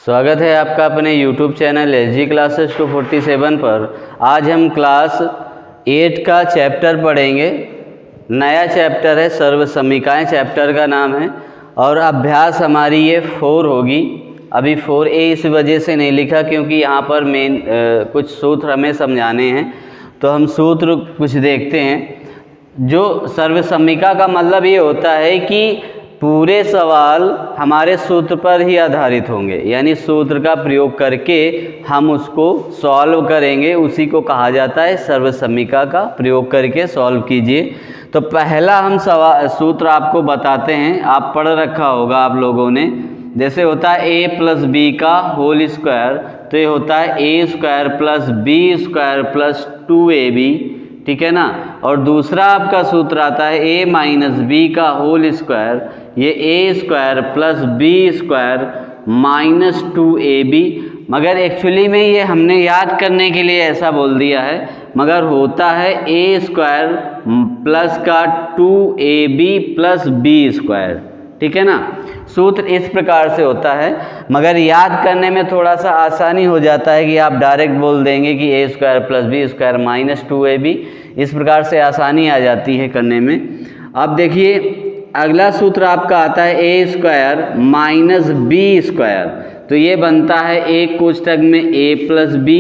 स्वागत है आपका अपने YouTube चैनल SG क्लासेस 247 पर। आज हम क्लास 8 का चैप्टर पढ़ेंगे। नया चैप्टर है, सर्वसमीकाएं चैप्टर का नाम है और अभ्यास हमारी ये 4 होगी। अभी 4A इस वजह से नहीं लिखा क्योंकि यहाँ पर मेन कुछ सूत्र हमें समझाने हैं, तो हम सूत्र कुछ देखते हैं। जो सर्वसमीका का मतलब ये होता है कि पूरे सवाल हमारे सूत्र पर ही आधारित होंगे, यानी सूत्र का प्रयोग करके हम उसको सॉल्व करेंगे, उसी को कहा जाता है सर्वसमीका का प्रयोग करके सॉल्व कीजिए। तो पहला हम सूत्र आपको बताते हैं, आप पढ़ रखा होगा आप लोगों ने। जैसे होता है a + b का होल स्क्वायर, तो ये होता है a² + b² + 2ab, ठीक है ना। और दूसरा आपका सूत्र आता है a - b का होल स्क्वायर, ये a² + b² - 2ab। मगर एक्चुअली में ये हमने याद करने के लिए ऐसा बोल दिया है, मगर होता है a² प्लस का 2ab + b², ठीक है ना। सूत्र इस प्रकार से होता है, मगर याद करने में थोड़ा सा आसानी हो जाता है कि आप डायरेक्ट बोल देंगे कि a² + b² - 2ab। इस प्रकार से आसानी आ जाती है करने में। अब देखिए अगला सूत्र आपका आता है a² - b², तो ये बनता है एक कोष्ठक में a + b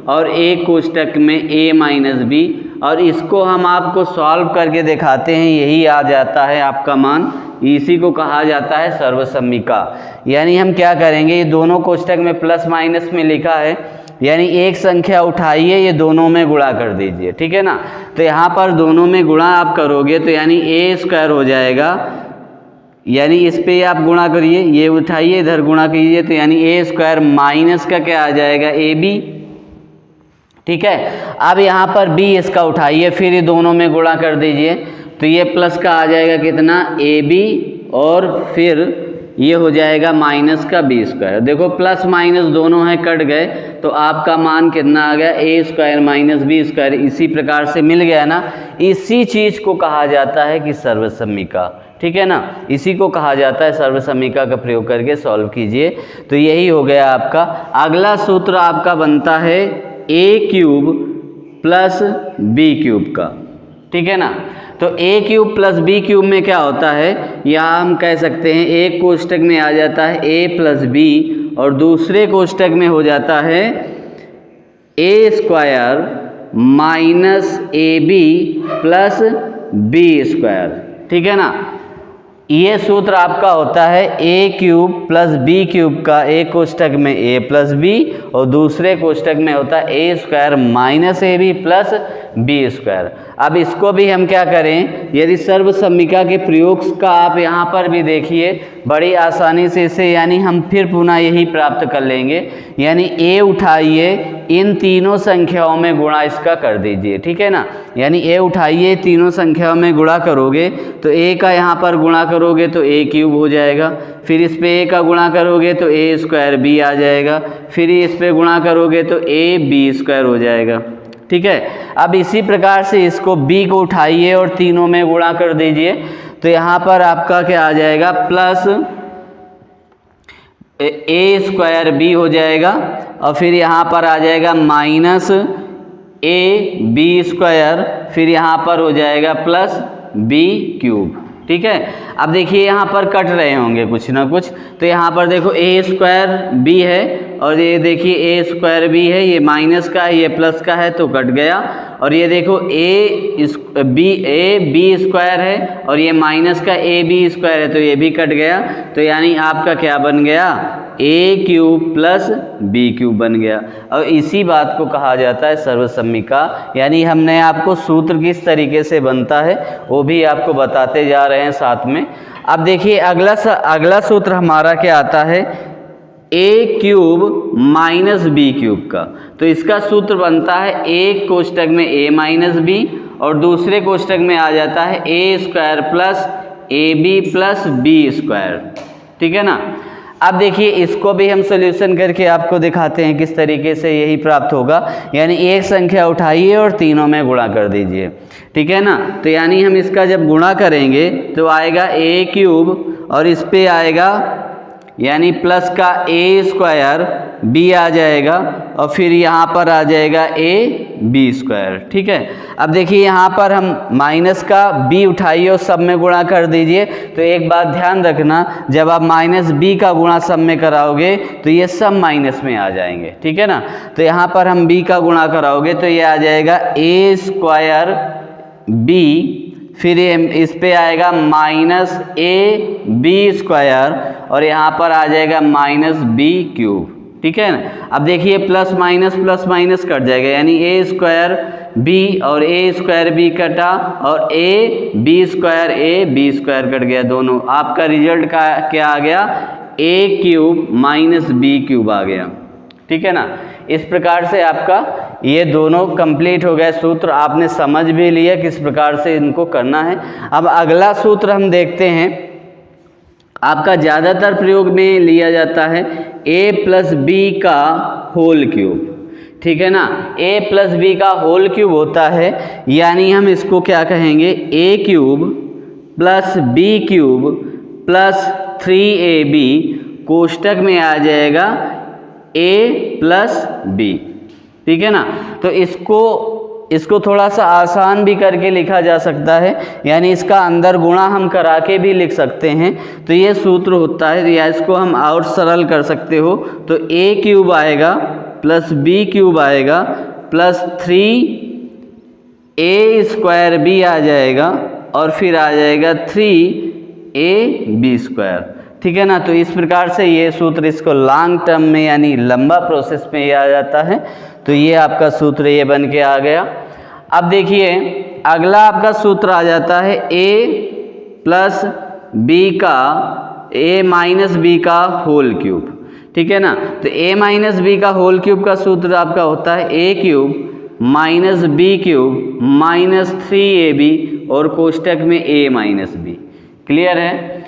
और एक कोष्ठक में a - b, और इसको हम आपको सॉल्व करके दिखाते हैं, यही आ जाता है आपका मान। इसी को कहा जाता है सर्वसमीका। यानी हम क्या करेंगे, ये दोनों कोष्ठक में प्लस माइनस में लिखा है, यानी एक संख्या उठाइए, ये दोनों में गुणा कर दीजिए, ठीक है ना। तो यहाँ पर दोनों में गुणा आप करोगे तो यानी a² हो जाएगा, यानी इस पे आप गुणा करिए, ये उठाइए इधर गुणा कीजिए, तो यानी a² माइनस का क्या आ जाएगा ab, ठीक है। अब यहाँ पर b इसका उठाइए, फिर ये दोनों में गुणा कर दीजिए, तो ये प्लस का आ जाएगा कितना ab, और फिर ये हो जाएगा माइनस का b²। देखो प्लस माइनस दोनों हैं, कट गए, तो आपका मान कितना आ गया a² - b²। इसी प्रकार से मिल गया ना। इसी चीज़ को कहा जाता है कि सर्वसमीका, ठीक है ना। इसी को कहा जाता है सर्वसमीका का प्रयोग करके सॉल्व कीजिए। तो यही हो गया आपका। अगला सूत्र आपका बनता है a³ + b³ का, ठीक है ना। तो a³ + b³ में क्या होता है, यहाँ हम कह सकते हैं एक कोष्ठक में आ जाता है a + b और दूसरे कोष्ठक में हो जाता है a² - ab + b², ठीक है ना। ये सूत्र आपका होता है a³ + b³ का, एक कोष्ठक में a + b और दूसरे कोष्ठक में होता है a² - ab + b²। अब इसको भी हम क्या करें, यदि सर्वसमीका के प्रयोग का आप यहाँ पर भी देखिए बड़ी आसानी से इसे, यानी हम फिर पुनः यही प्राप्त कर लेंगे, यानी a उठाइए, इन तीनों संख्याओं में गुणा इसका कर दीजिए, ठीक है ना। यानी a उठाइए, तीनों संख्याओं में गुणा करोगे तो a का यहाँ पर गुणा करोगे तो a³ हो जाएगा, फिर इस पे a का गुणा करोगे तो a² b आ जाएगा, फिर इस पे गुणा करोगे तो ab² हो जाएगा, ठीक है। अब इसी प्रकार से इसको b को उठाइए और तीनों में गुणा कर दीजिए, तो यहाँ पर आपका क्या आ जाएगा, प्लस a² b हो जाएगा, और फिर यहाँ पर आ जाएगा माइनस ab², फिर यहाँ पर हो जाएगा प्लस b³, ठीक है। अब देखिए यहाँ पर कट रहे होंगे कुछ ना कुछ, तो यहाँ पर देखो a² b है और ये देखिए a² b है, ये माइनस का है, ये प्लस का है, तो कट गया। और ये देखो a b² है और ये माइनस का ab² है, तो ये भी कट गया। तो यानी आपका क्या बन गया, a³ + b³ बन गया। और इसी बात को कहा जाता है सर्वसमीका। यानी हमने आपको सूत्र किस तरीके से बनता है वो भी आपको बताते जा रहे हैं साथ में। अब देखिए अगला सूत्र हमारा क्या आता है, a³ - b³ का। तो इसका सूत्र बनता है एक कोष्ठक में a - b और दूसरे कोष्ठक में आ जाता है a² + ab + b², ठीक है ना। अब देखिए इसको भी हम सॉल्यूशन करके आपको दिखाते हैं किस तरीके से यही प्राप्त होगा। यानी एक संख्या उठाइए और तीनों में गुणा कर दीजिए, ठीक है ना। तो यानी हम इसका जब गुणा करेंगे तो आएगा a³ और इस पे आएगा यानी प्लस का ए स्क्वायर बी आ जाएगा और फिर यहाँ पर आ जाएगा ए बी स्क्वायर। ठीक है, अब देखिए यहाँ पर हम माइनस का बी उठाइए और सब में गुणा कर दीजिए। तो एक बात ध्यान रखना, जब आप माइनस बी का गुणा सब में कराओगे तो ये सब माइनस में आ जाएंगे। ठीक है ना, तो यहाँ पर हम बी का गुणा कराओगे तो ये आ जाएगा ए स्क्वायर बी, फिर इस पे आएगा माइनस ए बी स्क्वायर और यहाँ पर आ जाएगा माइनस बी क्यूब। ठीक है ना, अब देखिए प्लस माइनस कट जाएगा, यानी ए स्क्वायर बी और ए स्क्वायर बी कटा और ए बी स्क्वायर कट गया दोनों। आपका रिजल्ट का क्या आ गया, ए क्यूब माइनस बी क्यूब आ गया। ठीक है ना, इस प्रकार से आपका ये दोनों कंप्लीट हो गए सूत्र, आपने समझ भी लिया किस प्रकार से इनको करना है। अब अगला सूत्र हम देखते हैं, आपका ज़्यादातर प्रयोग में लिया जाता है a प्लस बी का होल क्यूब। ठीक है ना, a प्लस बी का होल क्यूब होता है, यानी हम इसको क्या कहेंगे, a cube plus b cube plus 3ab कोष्टक में आ जाएगा a प्लस बी। ठीक है ना, तो इसको थोड़ा सा आसान भी करके लिखा जा सकता है, यानी इसका अंदर गुणा हम करा के भी लिख सकते हैं। तो ये सूत्र होता है, या इसको हम और सरल कर सकते हो तो a क्यूब आएगा प्लस बी क्यूब आएगा प्लस 3a स्क्वायर बी आ जाएगा और फिर आ जाएगा 3ab स्क्वायर। ठीक है ना, तो इस प्रकार से ये सूत्र, इसको लॉन्ग टर्म में यानी लंबा प्रोसेस में ये आ जाता है। तो ये आपका सूत्र ये बन के आ गया। अब देखिए अगला आपका सूत्र आ जाता है a प्लस बी का a माइनस बी का होल क्यूब। ठीक है ना, तो a माइनस बी का होल क्यूब का सूत्र आपका होता है a cube minus b cube minus 3ab और कोष्टक में a माइनस बी। क्लियर है।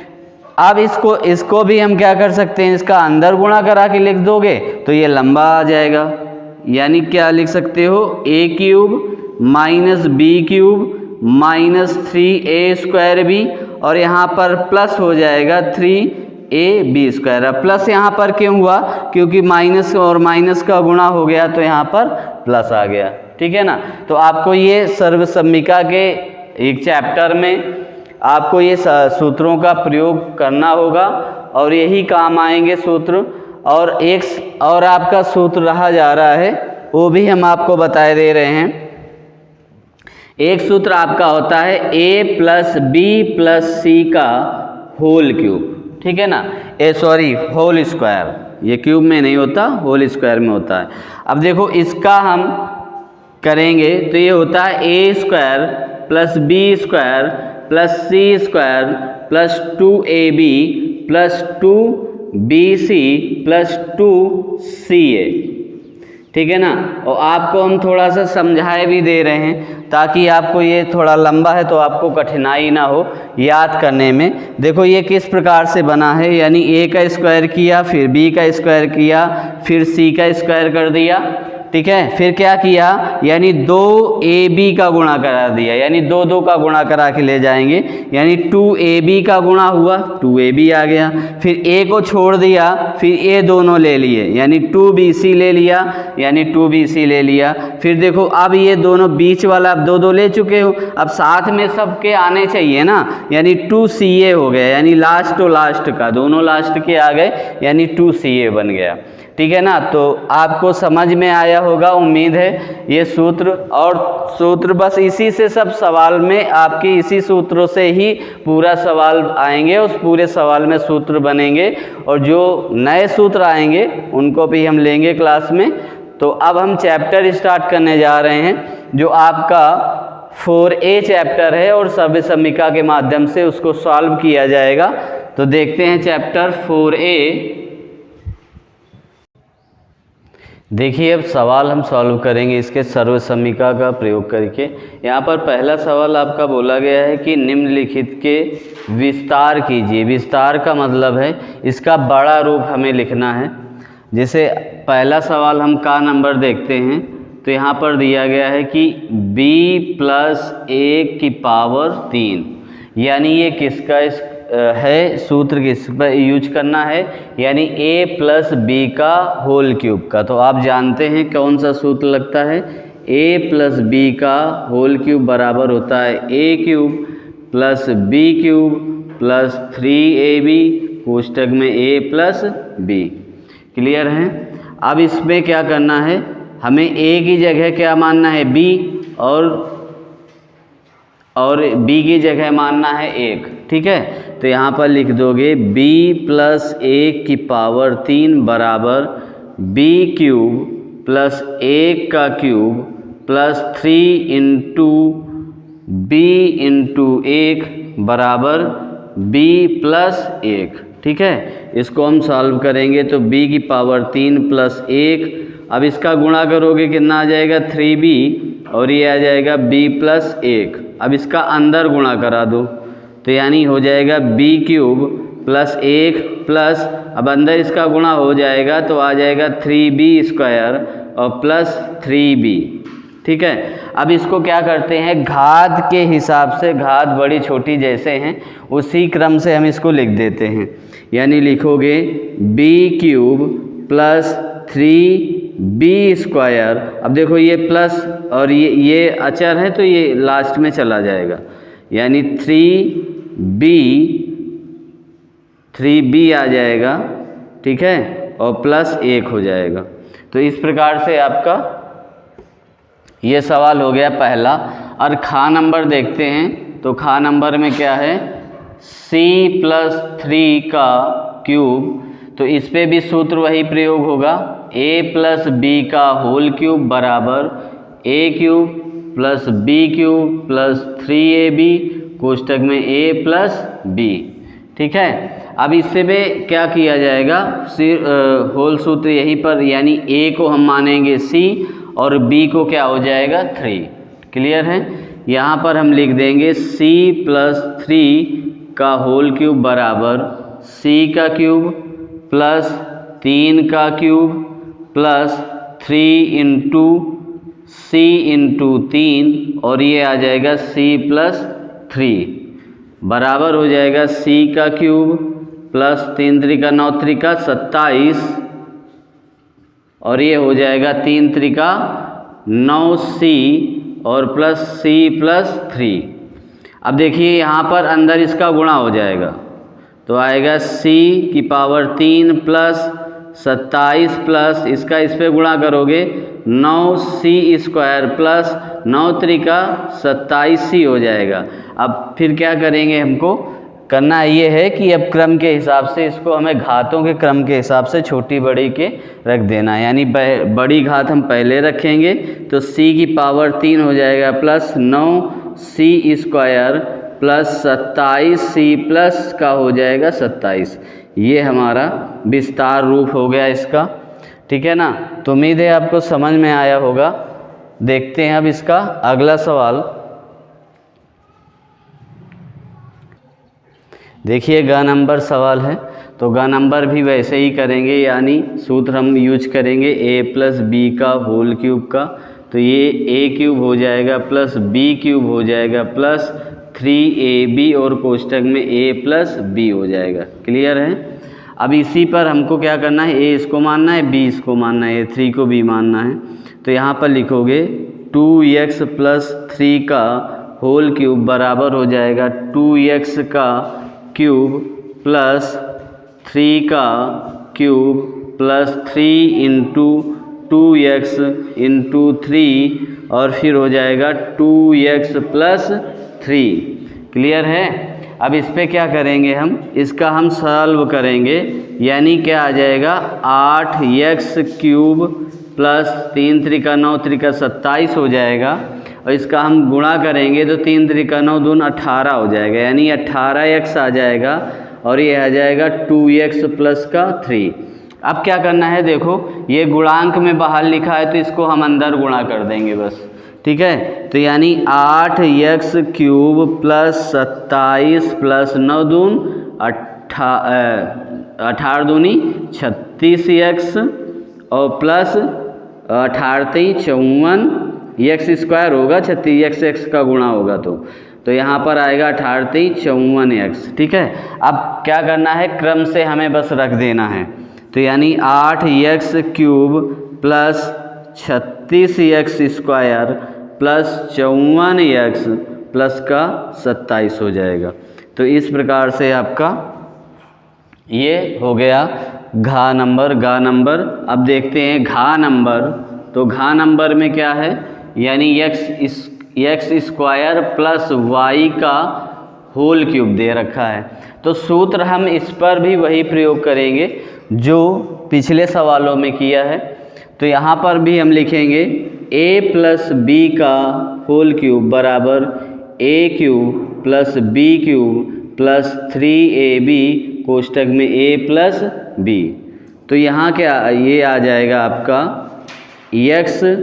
अब इसको भी हम क्या कर सकते हैं, इसका अंदर गुणा करा के लिख दोगे तो ये लंबा आ जाएगा, यानी क्या लिख सकते हो, a cube minus b cube minus 3a square b और यहाँ पर प्लस हो जाएगा 3ab स्क्वायर। अब प्लस यहाँ पर क्यों हुआ, क्योंकि माइनस और माइनस का गुणा हो गया तो यहाँ पर प्लस आ गया। ठीक है ना, तो आपको ये सर्वसम्मिका के एक चैप्टर में आपको ये सूत्रों का प्रयोग करना होगा और यही काम आएंगे सूत्र। और एक और आपका सूत्र रहा जा रहा है, वो भी हम आपको बताए दे रहे हैं। एक सूत्र आपका होता है a प्लस बी प्लस सी का होल क्यूब। ठीक है ना, होल स्क्वायर, ये क्यूब में नहीं होता, होल स्क्वायर में होता है। अब देखो इसका हम करेंगे तो ये होता है a square plus b square plus c square plus 2ab plus 2bc plus 2ca। ठीक है ना, और आपको हम थोड़ा सा समझाए भी दे रहे हैं ताकि आपको ये थोड़ा लंबा है तो आपको कठिनाई ना हो याद करने में। देखो ये किस प्रकार से बना है, यानी a का स्क्वायर किया, फिर b का स्क्वायर किया, फिर c का स्क्वायर कर दिया। ठीक है, फिर क्या किया, यानी 2ab का गुणा करा दिया, यानी 2 का गुणा करा के ले जाएंगे, यानी 2ab का गुणा हुआ 2ab आ गया, फिर a को छोड़ दिया, फिर a दोनों ले लिए, यानी 2bc ले लिया, यानी 2bc ले लिया। फिर देखो अब ये दोनों बीच वाला अब 2 ले चुके हो, अब साथ में सबके आने चाहिए ना, यानी 2ca हो गया, यानी लास्ट तो लास्ट का, दोनों लास्ट के आ गए, यानी 2ca बन गया। ठीक है ना, तो आपको समझ में आया होगा, उम्मीद है ये सूत्र। और सूत्र बस इसी से सब सवाल में आपके इसी सूत्रों से ही पूरा सवाल आएंगे, उस पूरे सवाल में सूत्र बनेंगे और जो नए सूत्र आएंगे उनको भी हम लेंगे क्लास में। तो अब हम चैप्टर स्टार्ट करने जा रहे हैं जो आपका 4a चैप्टर है और सर्वसम्मिका के माध्यम से उसको सॉल्व किया जाएगा। तो देखते हैं चैप्टर 4a। देखिए अब सवाल हम सॉल्व करेंगे इसके सर्वसम्मिका का प्रयोग करके। यहाँ पर पहला सवाल आपका बोला गया है कि निम्नलिखित के विस्तार कीजिए। विस्तार का मतलब है इसका बड़ा रूप हमें लिखना है। जैसे पहला सवाल हम का नंबर देखते हैं तो यहाँ पर दिया गया है कि b + 1 की पावर 3, यानी ये किसका है सूत्र किस पर यूज करना है, यानी a प्लस बी का होल क्यूब का। तो आप जानते हैं कौन सा सूत्र लगता है, a प्लस बी का होल क्यूब बराबर होता है a cube plus b cube plus 3ab कोष्टक में a प्लस बी। क्लियर है। अब इसमें क्या करना है, हमें a की जगह क्या मानना है b, और b की जगह मानना है 1। ठीक है, तो यहाँ पर लिख दोगे b प्लस 1 की पावर 3 बराबर b क्यूब प्लस 1 का cube plus 3 into b into 1 बराबर b प्लस 1। ठीक है, इसको हम सॉल्व करेंगे तो b की पावर 3 प्लस 1, अब इसका गुणा करोगे कितना आ जाएगा 3b, और ये आ जाएगा b प्लस 1। अब इसका अंदर गुणा करा दो तो यानी हो जाएगा b क्यूब प्लस 1 प्लस, अब अंदर इसका गुणा हो जाएगा तो आ जाएगा 3b स्क्वायर और प्लस 3b। ठीक है, अब इसको क्या करते हैं, घात के हिसाब से, घात बड़ी छोटी जैसे हैं उसी क्रम से हम इसको लिख देते हैं। यानी लिखोगे b cube plus 3b square. अब देखो ये प्लस और ये अचर है तो ये लास्ट में चला जाएगा, यानी 3b आ जाएगा। ठीक है, और प्लस 1 हो जाएगा। तो इस प्रकार से आपका ये सवाल हो गया पहला। और खा नंबर देखते हैं, तो खा नंबर में क्या है, c प्लस 3 का क्यूब, तो इस पे भी सूत्र वही प्रयोग होगा, a प्लस बी का होल क्यूब बराबर a cube plus b cube plus 3ab कोष्टक में a प्लस b। ठीक है, अब इससे पे क्या किया जाएगा, होल सूत्र यहीं पर, यानी a को हम मानेंगे c और b को क्या हो जाएगा 3। क्लियर है, यहाँ पर हम लिख देंगे c प्लस 3 का होल क्यूब बराबर c का क्यूब प्लस 3 का cube plus 3 into c into 3, और ये आ जाएगा c प्लस 3 बराबर हो जाएगा c का क्यूब प्लस 3 त्रिका 9 त्रिका 27, और ये हो जाएगा 3 त्रिका 9c और प्लस c प्लस 3। अब देखिए यहाँ पर अंदर इसका गुणा हो जाएगा तो आएगा c की पावर 3 प्लस 27 प्लस इसका इस पे गुणा करोगे 9c square plus 9 Trika 27c हो जाएगा। अब फिर क्या करेंगे, हमको करना ये है कि अब क्रम के हिसाब से इसको हमें घातों के क्रम के हिसाब से छोटी बड़ी के रख देना है। यानी बड़ी घात हम पहले रखेंगे तो c की पावर 3 हो जाएगा plus 9c square plus 27c plus का हो जाएगा 27। ये हमारा विस्तार रूप हो गया इसका। ठीक है ना, तो उम्मीद है आपको समझ में आया होगा। देखते हैं अब इसका अगला सवाल। देखिए ग नंबर सवाल है, तो ग नंबर भी वैसे ही करेंगे, यानी सूत्र हम यूज करेंगे a प्लस बी का होल क्यूब का, तो ये a क्यूब हो जाएगा प्लस b क्यूब हो जाएगा प्लस 3ab और कोष्टक में a प्लस b हो जाएगा। क्लियर है। अब इसी पर हमको क्या करना है, a इसको मानना है, b इसको मानना है, 3 को b मानना है। तो यहाँ पर लिखोगे 2x प्लस 3 का होल क्यूब बराबर हो जाएगा 2x का क्यूब प्लस 3 का cube plus 3 into 2x into 3 और फिर हो जाएगा 2x प्लस 3। क्लियर है। अब इस पे क्या करेंगे, हम इसका हम सॉल्व करेंगे, यानी क्या आ जाएगा 8x cube plus 3 Trika 9 Trika 27 हो जाएगा, और इसका हम गुणा करेंगे तो 3 त्रिका 9 दून 18 हो जाएगा, यानी 18x आ जाएगा, और ये आ जाएगा 2x प्लस का 3। अब क्या करना है, देखो ये गुणांक में बाहर लिखा है तो इसको हम अंदर गुणा कर देंगे बस। ठीक है, तो यानी 8x cube plus 27 plus 9 Doon 18 दूनी 36x और प्लस 18 54 x स्क्वायर होगा, 36x का गुणा होगा तो तो यहाँ पर आएगा 58 ठीक है। अब क्या करना है, क्रम से हमें बस रख देना है। तो यानी 8x³ plus 36x² plus 54x plus का 27 हो जाएगा। तो इस प्रकार से आपका ये हो गया घा नंबर, गा नंबर। अब देखते हैं घा नंबर। तो घा नंबर में क्या है, यानी x² प्लस y का होल क्यूब दे रखा है। तो सूत्र हम इस पर भी वही प्रयोग करेंगे जो पिछले सवालों में किया है। तो यहाँ पर भी हम लिखेंगे a प्लस b का होल क्यूब बराबर a³ plus b³ plus 3ab कोष्टक में a प्लस b। तो यहाँ क्या ये आ जाएगा आपका x²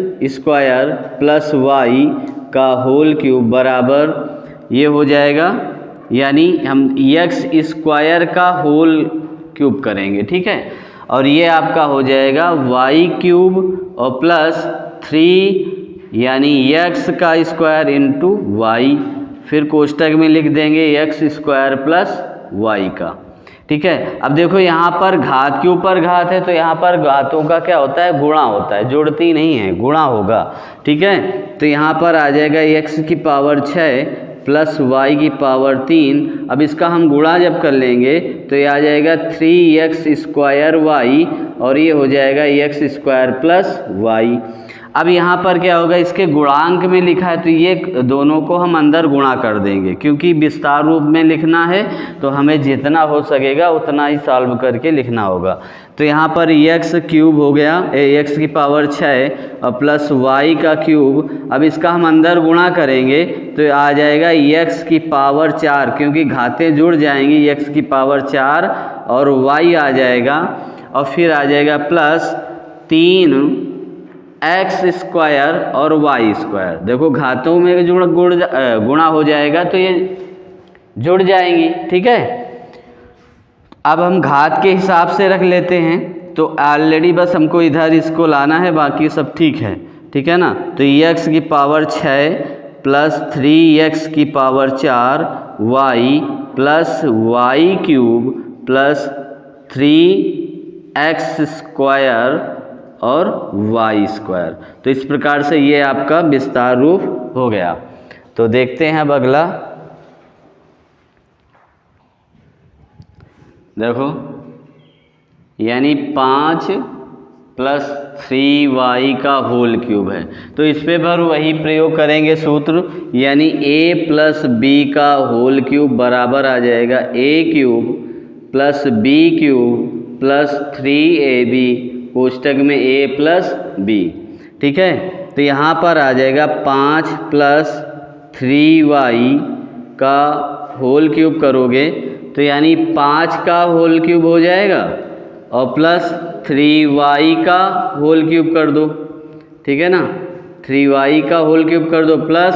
प्लस y का होल क्यूब बराबर ये हो जाएगा, यानी हम x² का होल क्यूब करेंगे, ठीक है। और ये आपका हो जाएगा y³ और प्लस 3 यानी x का स्क्वायर इंटू y, फिर कोष्टक में लिख देंगे x² प्लस y का, ठीक है। अब देखो यहाँ पर घात के ऊपर घात है, तो यहाँ पर घातों का क्या होता है, गुणा होता है, जुड़ती नहीं है, गुणा होगा, ठीक है। तो यहाँ पर आ जाएगा x की पावर 6 प्लस y की पावर 3। अब इसका हम गुणा जब कर लेंगे तो ये आ जाएगा 3x² y और ये हो जाएगा x² प्लस y। अब यहाँ पर क्या होगा, इसके गुणांक में लिखा है तो ये दोनों को हम अंदर गुणा कर देंगे, क्योंकि विस्तार रूप में लिखना है तो हमें जितना हो सकेगा उतना ही सॉल्व करके लिखना होगा। तो यहाँ पर x³ हो गया, x की पावर 6 और प्लस y का क्यूब। अब इसका हम अंदर गुणा करेंगे तो आ जाएगा x की पावर 4, क्योंकि घातें जुड़ जाएंगी, x की पावर 4 और y आ जाएगा, और फिर आ जाएगा प्लस 3x² और y²। देखो घातों में गुणा हो जाएगा तो ये जुड़ जाएंगी, ठीक है। अब हम घात के हिसाब से रख लेते हैं, तो ऑलरेडी बस हमको इधर इसको लाना है, बाकी सब ठीक है, ठीक है ना। तो x की पावर 6 प्लस 3x की power 4 y plus y³ plus 3x² और y²। तो इस प्रकार से ये आपका विस्तार रूप हो गया। तो देखते हैं अब अगला, देखो यानी 5 प्लस 3y का होल क्यूब है। तो इस पे पर वही प्रयोग करेंगे सूत्र, यानी a प्लस b का होल क्यूब बराबर आ जाएगा a³ plus b³ plus 3ab कोष्टक में a प्लस b, ठीक है। तो यहाँ पर आ जाएगा 5 प्लस 3y का होल क्यूब करोगे तो यानी 5 का होल क्यूब हो जाएगा और प्लस 3y का होल क्यूब कर दो, ठीक है ना। 3y का होल क्यूब कर दो प्लस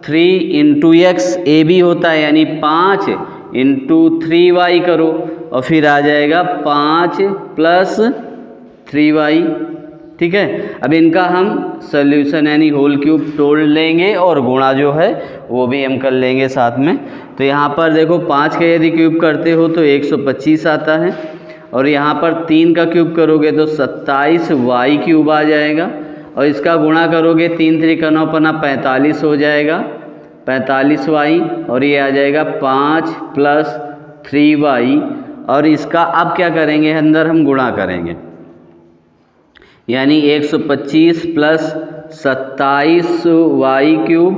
3 इंटू x a भी होता है, यानी 5 इंटू 3y करो और फिर आ जाएगा 5 प्लस 3y, ठीक है। अब इनका हम सॉल्यूशन यानी होल क्यूब तोड़ लेंगे और गुणा जो है वो भी हम कर लेंगे साथ में। तो यहाँ पर देखो 5 का यदि क्यूब करते हो तो 125 आता है, और यहाँ पर 3 का क्यूब करोगे तो 27y³ आ जाएगा, और इसका गुणा करोगे 3 3 का 9 पना 45 हो जाएगा, 45y, और ये आ जाएगा 5 प्लस 3y। और इसका अब क्या करेंगे, अंदर हम गुणा करेंगे, यानी 125 प्लस 27y³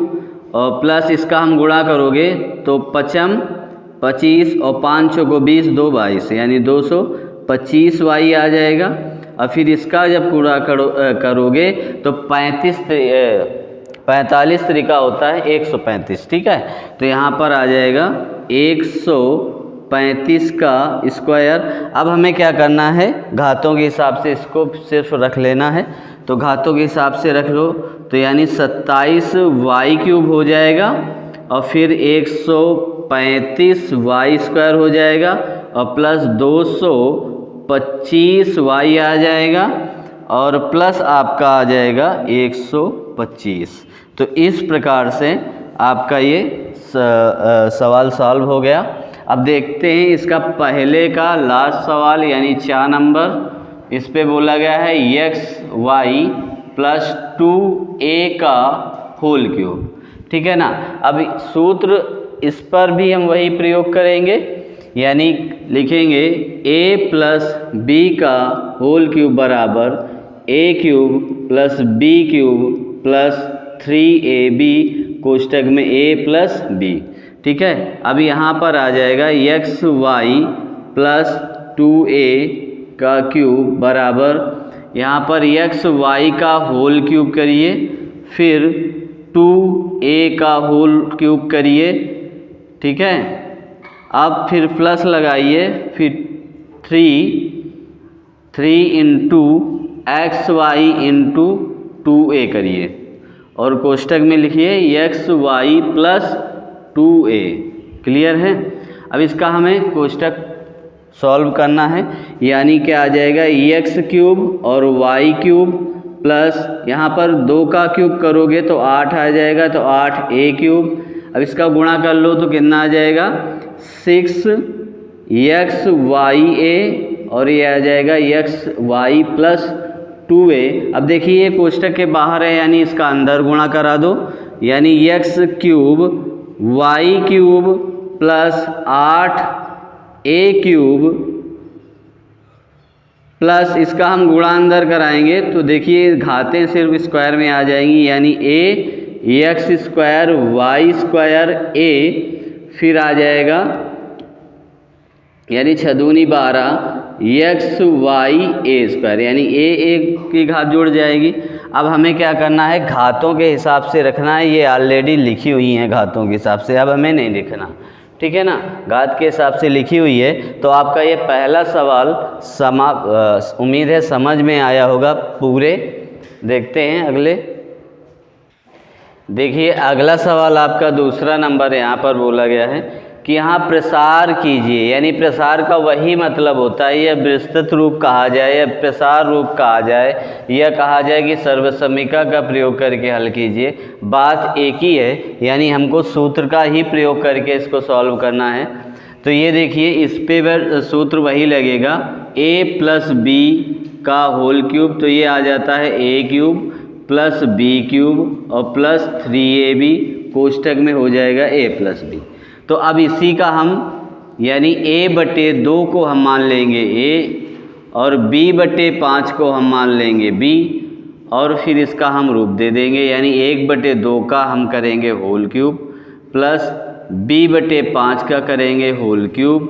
और प्लस इसका हम गुणा करोगे तो 5 25 और 5 को 20 2 22 यानी 225y आ जाएगा। और फिर इसका जब गुणा करोगे तो 45 तरीका होता है 135, ठीक है। तो यहाँ पर आ जाएगा 135 का स्क्वायर। अब हमें क्या करना है, घातों के हिसाब से इसको सिर्फ रख लेना है। तो घातों के हिसाब से रख लो तो यानी 27y³ हो जाएगा और फिर 135y² हो जाएगा और प्लस 225y आ जाएगा और प्लस आपका आ जाएगा 125। तो इस प्रकार से आपका ये सवाल सॉल्व हो गया। अब देखते हैं इसका पहले का लास्ट सवाल यानी 4 नंबर। इस पे बोला गया है xy प्लस 2a का होल क्यूब। ठीक है ना। अब सूत्र इस पर भी हम वही प्रयोग करेंगे, यानी लिखेंगे a प्लस b का होल क्यूब बराबर a cube plus b cube plus 3ab कोष्टक में a प्लस b। ठीक है। अब यहाँ पर आ जाएगा xy प्लस 2a का क्यूब बराबर, यहाँ पर xy का होल क्यूब करिए, फिर 2a का होल क्यूब करिए। ठीक है। अब फिर प्लस लगाइए, फिर 3 इंटू xy इंटू 2a करिए और कोष्टक में लिखिए xy प्लस 2a। क्लियर है। अब इसका हमें कोष्टक सॉल्व करना है, यानी क्या आ जाएगा x क्यूब और y क्यूब प्लस यहाँ पर 2 का क्यूब करोगे तो 8 आ जाएगा, तो 8a क्यूब। अब इसका गुणा कर लो तो कितना आ जाएगा 6xya और ये आ जाएगा xy प्लस 2a। अब देखिए ये कोष्टक के बाहर है, यानी इसका अंदर गुणा करा दो, यानी x cube y cube plus 8a cube plus इसका हम गुणा अंदर कराएंगे तो देखिए घातें सिर्फ स्क्वायर में आ जाएंगी, यानी a x square y square a, फिर आ जाएगा यानी 6 दूनी 12 x y a स्क्वायर, यानी a की घात जुड़ जाएगी। अब हमें क्या करना है, घातों के हिसाब से रखना है, ये ऑलरेडी लिखी हुई हैं घातों के हिसाब से, अब हमें नहीं लिखना। ठीक है ना। घात के हिसाब से लिखी हुई है। तो आपका ये पहला सवाल उम्मीद है समझ में आया होगा पूरे। देखते हैं अगले। देखिए अगला सवाल आपका दूसरा नंबर यहाँ पर बोला गया है कि यहाँ प्रसार कीजिए, यानी प्रसार का वही मतलब होता है, या विस्तृत रूप कहा जाए या प्रसार रूप कहा जाए या कहा जाए कि सर्वसमीका का प्रयोग करके हल कीजिए, बात एक ही है, यानी हमको सूत्र का ही प्रयोग करके इसको सॉल्व करना है। तो ये देखिए इस पे सूत्र वही लगेगा a प्लस बी का होल क्यूब, तो ये आ जाता है a cube plus b cube और प्लस 3ab कोष्टक में हो जाएगा a प्लस b। तो अब इसी का हम यानी a/2 को हम मान लेंगे a और b/5 को हम मान लेंगे b, और फिर इसका हम रूप दे देंगे, यानी 1/2 का हम करेंगे होल क्यूब प्लस b/5 का करेंगे होल क्यूब।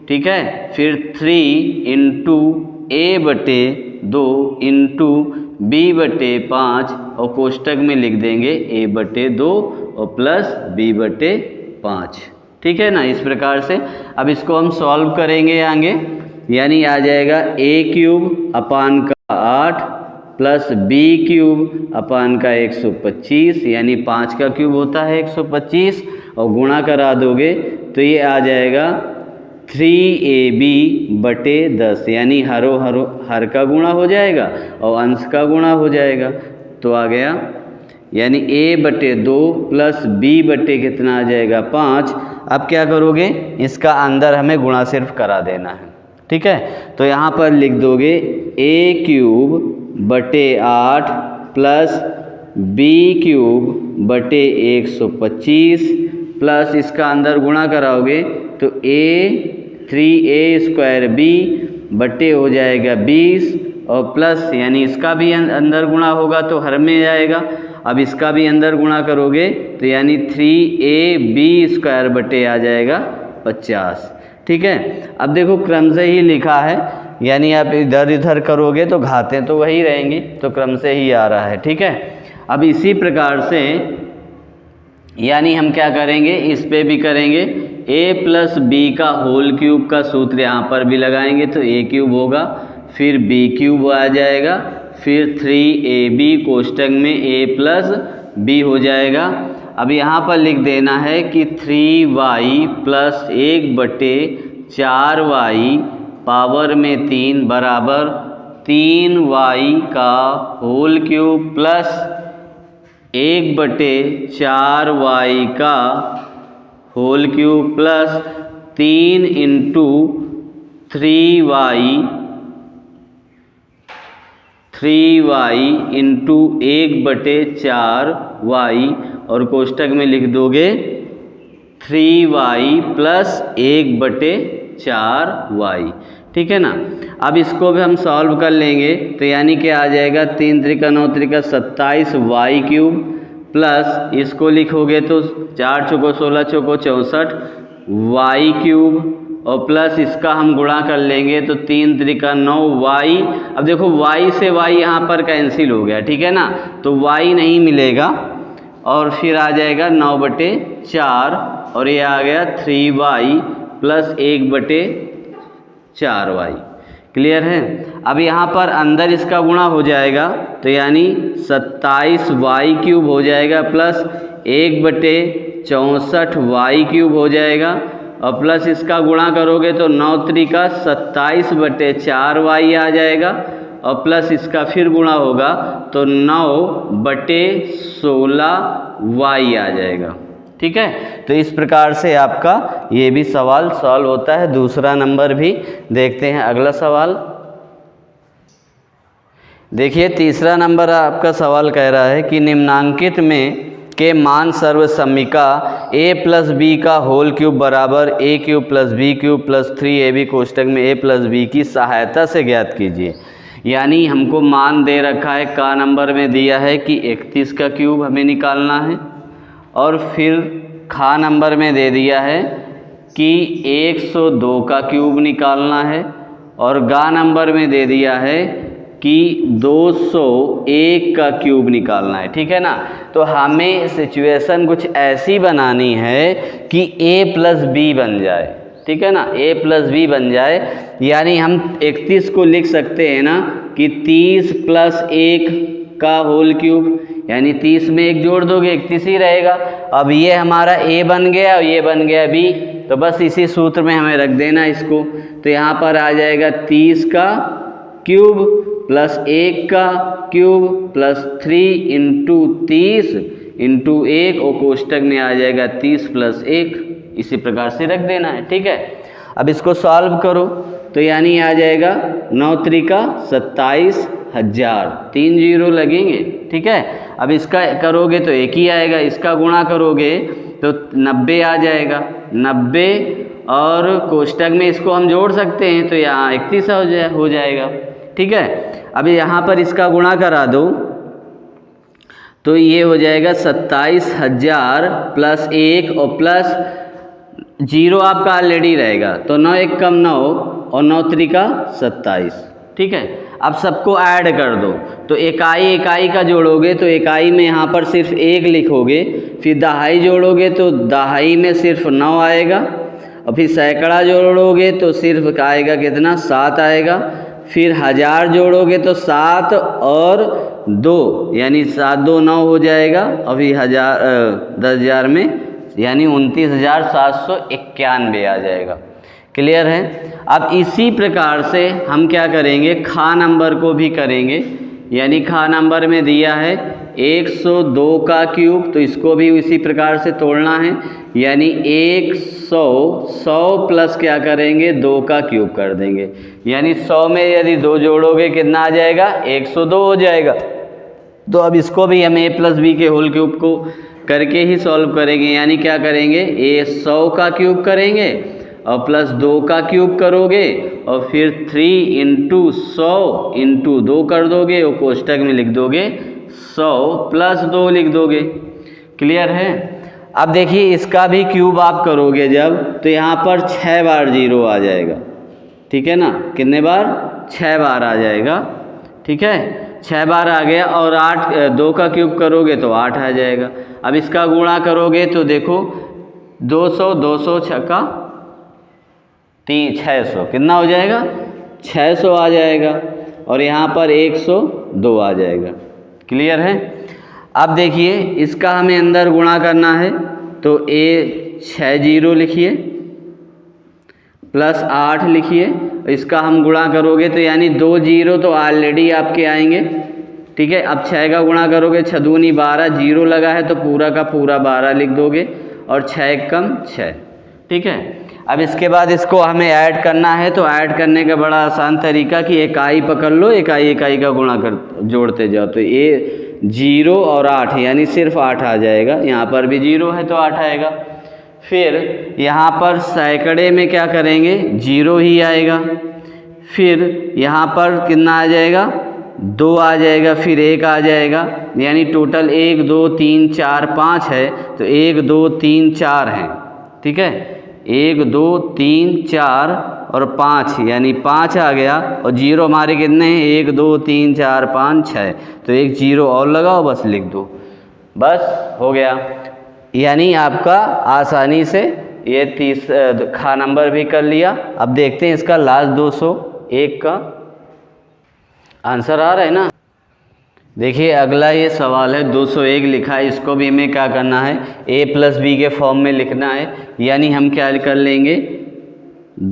ठीक है। फिर 3 इंटू a/2 इंटू b/5 और कोष्टक में लिख देंगे a/2 और प्लस b/5। ठीक है ना। इस प्रकार से अब इसको हम सॉल्व करेंगे आगे, यानी आ जाएगा a क्यूब अपान का 8 प्लस b क्यूब अपान का 125, यानी 5 का क्यूब होता है 125, और गुणा करा दोगे तो ये आ जाएगा 3ab/10, यानी हर का गुणा हो जाएगा और अंश का गुणा हो जाएगा, तो आ गया यानी a/2 प्लस b/कितना आ जाएगा 5। अब क्या करोगे, इसका अंदर हमें गुणा सिर्फ करा देना है। ठीक है। तो यहाँ पर लिख दोगे a क्यूब बटे 8 प्लस b क्यूब बटे 125 प्लस इसका अंदर गुणा कराओगे तो 3a स्क्वायर b बटे हो जाएगा 20 और प्लस यानी इसका भी अंदर गुणा होगा तो हर में जाएगा। अब इसका भी अंदर गुणा करोगे तो यानी 3ab स्क्वायर बटे आ जाएगा 50। ठीक है। अब देखो क्रम से ही लिखा है, यानी आप इधर इधर करोगे तो घातें तो वही रहेंगी, तो क्रम से ही आ रहा है। ठीक है। अब इसी प्रकार से यानी हम क्या करेंगे, इस पे भी करेंगे a प्लस बी का होल क्यूब का सूत्र यहाँ पर भी लगाएंगे तो a क्यूब होगा, फिर b क्यूब आ जाएगा, फिर 3ab कोष्टक में a प्लस b हो जाएगा। अब यहाँ पर लिख देना है कि 3y प्लस 1/4y पावर में 3 बराबर 3y का होल क्यूब प्लस 1/4y का whole cube plus 3 into 3y into 1/4y और कोष्टक में लिख दोगे 3y प्लस 1/4y। ठीक है ना। अब इसको भी हम सॉल्व कर लेंगे तो यानी क्या आ जाएगा, 3 Trika 9 Trika 27y cube plus इसको लिखोगे तो 4 चौको 16 चौको 64y क्यूब और प्लस इसका हम गुणा कर लेंगे तो 3 त्रिका 9y। अब देखो y से y यहाँ पर कैंसिल हो गया, ठीक है ना, तो y नहीं मिलेगा और फिर आ जाएगा 9/4 और ये आ गया 3y प्लस 1/4y। क्लियर है। अब यहाँ पर अंदर इसका गुणा हो जाएगा तो यानी 27y क्यूब हो जाएगा प्लस 1/64y क्यूब हो जाएगा और प्लस इसका गुणा करोगे तो 9 त्रिका 27/4y आ जाएगा और प्लस इसका फिर गुणा होगा तो 9/16y आ जाएगा। ठीक है, तो इस प्रकार से आपका ये भी सवाल सॉल्व होता है। दूसरा नंबर भी देखते हैं। अगला सवाल देखिए, तीसरा नंबर आपका सवाल कह रहा है कि निम्नांकित में के मान सर्वसम्मिका a प्लस बी का होल क्यूब बराबर a cube plus b cube plus 3ab कोष्टक में a प्लस बी की सहायता से ज्ञात कीजिए। यानी हमको मान दे रखा है, का नंबर में दिया है कि 31 का क्यूब हमें निकालना है और फिर खा नंबर में दे दिया है कि 102 का क्यूब निकालना है और गा नंबर में दे दिया है कि 201 का क्यूब निकालना है। ठीक है ना। तो हमें सिचुएशन कुछ ऐसी बनानी है कि a प्लस बी बन जाए। ठीक है ना, a प्लस बी बन जाए। यानी हम 31 को लिख सकते हैं ना कि 30 प्लस 1 का होल क्यूब, यानी 30 में 1 जोड़ दोगे 31 ही रहेगा। अब ये हमारा a बन गया और ये बन गया b, तो बस इसी सूत्र में हमें रख देना इसको। तो यहाँ पर आ जाएगा 30 का क्यूब प्लस 1 का क्यूब प्लस 3 इंटू 30 इंटू 1 और कोष्टक में आ जाएगा 30 प्लस 1। इसी प्रकार से रख देना है। ठीक है, अब इसको सॉल्व करो तो यानी आ जाएगा 9 त्रिका 27,000, 3 जीरो लगेंगे। ठीक है, अब इसका करोगे तो एक ही आएगा, इसका गुणा करोगे तो 90 आ जाएगा, 90 और कोष्टक में इसको हम जोड़ सकते हैं तो यहाँ 31 हो जाएगा। ठीक है, अब यहाँ पर इसका गुणा करा दो तो ये हो जाएगा 27,000 प्लस 1 और प्लस 0 आपका ऑलरेडी रहेगा तो 9 1 कम 9 और 9 त्रिका 27। ठीक है, अब सबको ऐड कर दो तो इकाई का जोड़ोगे तो इकाई में यहाँ पर सिर्फ 1 लिखोगे, फिर दहाई जोड़ोगे तो दहाई में सिर्फ 9 आएगा और फिर सैकड़ा जोड़ोगे तो सिर्फ आएगा कितना, 7 आएगा। फिर 1000 जोड़ोगे तो 7 और 2 यानी 7 2 9 हो जाएगा और फिर 10,000 में यानी 29,791 आ जाएगा। क्लियर है। अब इसी प्रकार से हम क्या करेंगे, खा नंबर को भी करेंगे। यानी खा नंबर में दिया है 102 का क्यूब, तो इसको भी इसी प्रकार से तोड़ना है। यानी 100 प्लस क्या करेंगे, 2 का क्यूब कर देंगे। यानी 100 में यदि 2 जोड़ोगे कितना आ जाएगा, 102 हो जाएगा। तो अब इसको भी हम a प्लस बी के होल क्यूब को करके ही सॉल्व करेंगे। यानी क्या करेंगे, 100 का क्यूब करेंगे और प्लस 2 का क्यूब करोगे और फिर 3 इंटू 100 इंटू 2 कर दोगे और कोष्टक में लिख दोगे 100 प्लस 2 लिख दोगे। क्लियर है। अब देखिए इसका भी क्यूब आप करोगे जब तो यहाँ पर 6 बार 0 आ जाएगा। ठीक है ना, कितने बार, 6 बार आ जाएगा। ठीक है, 6 बार आ गया और 2 का क्यूब करोगे तो 8 आ जाएगा। अब इसका गुणा करोगे तो देखो 200 छक्का 600 कितना हो जाएगा, 600 आ जाएगा और यहाँ पर 102 आ जाएगा। क्लियर है। अब देखिए इसका हमें अंदर गुणा करना है तो 6 0 लिखिए प्लस 8 लिखिए, इसका हम गुणा करोगे तो यानी 2 0 तो ऑलरेडी आपके आएंगे। ठीक है। अब 6 का गुणा करोगे 6 दूनी 12, 0 लगा है तो पूरा का पूरा 12 लिख दोगे और 6 कम 6, ठीक है। अब इसके बाद इसको हमें ऐड करना है, तो ऐड करने का बड़ा आसान तरीका कि इकाई पकड़ लो, इकाई का गुणा कर जोड़ते जाओ, तो ये 0 और 8 यानी सिर्फ 8 आ जाएगा। यहाँ पर भी 0 है तो 8 आएगा। फिर यहाँ पर सैकड़े में क्या करेंगे, 0 ही आएगा। फिर यहाँ पर कितना आ जाएगा, 2 आ जाएगा, फिर 1 आ जाएगा, यानी टोटल 1 2 3 4 5 है, तो 1 2 3 4 हैं, ठीक है। 1 2 3 4 और 5 यानी 5 आ गया, और 0 हमारे कितने हैं, 1 2 3 4 5 6, तो एक 0 और लगाओ, बस लिख दो, बस हो गया। यानी आपका आसानी से ये 30 खा नंबर भी कर लिया। अब देखते हैं इसका लास्ट 201 का आंसर आ रहा है ना। देखिए अगला ये सवाल है, 201 लिखा है, इसको भी हमें क्या करना है, a प्लस बी के फॉर्म में लिखना है। यानी हम क्या कर लेंगे,